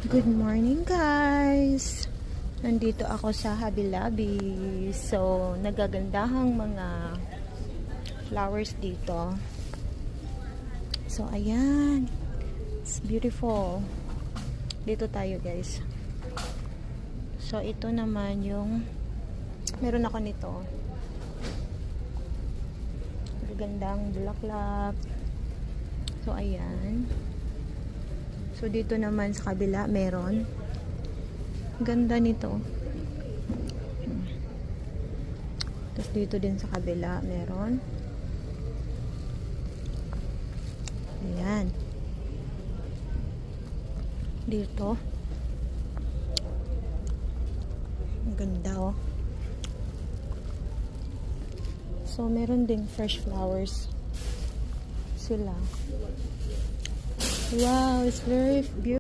Good morning guys! Nandito ako sa Hobby Lobby. So, nagagandahang mga flowers dito. So, ayan. It's beautiful. Dito tayo guys. So, ito naman yung meron ako nito. Gandang bulaklak. So, ayan. So, dito naman sa kabila, meron. Ganda nito. Tapos, dito din sa kabila, meron. Ayan. Dito. Ang ganda, oh. So, meron ding fresh flowers. Sila. Wow, it's very beautiful.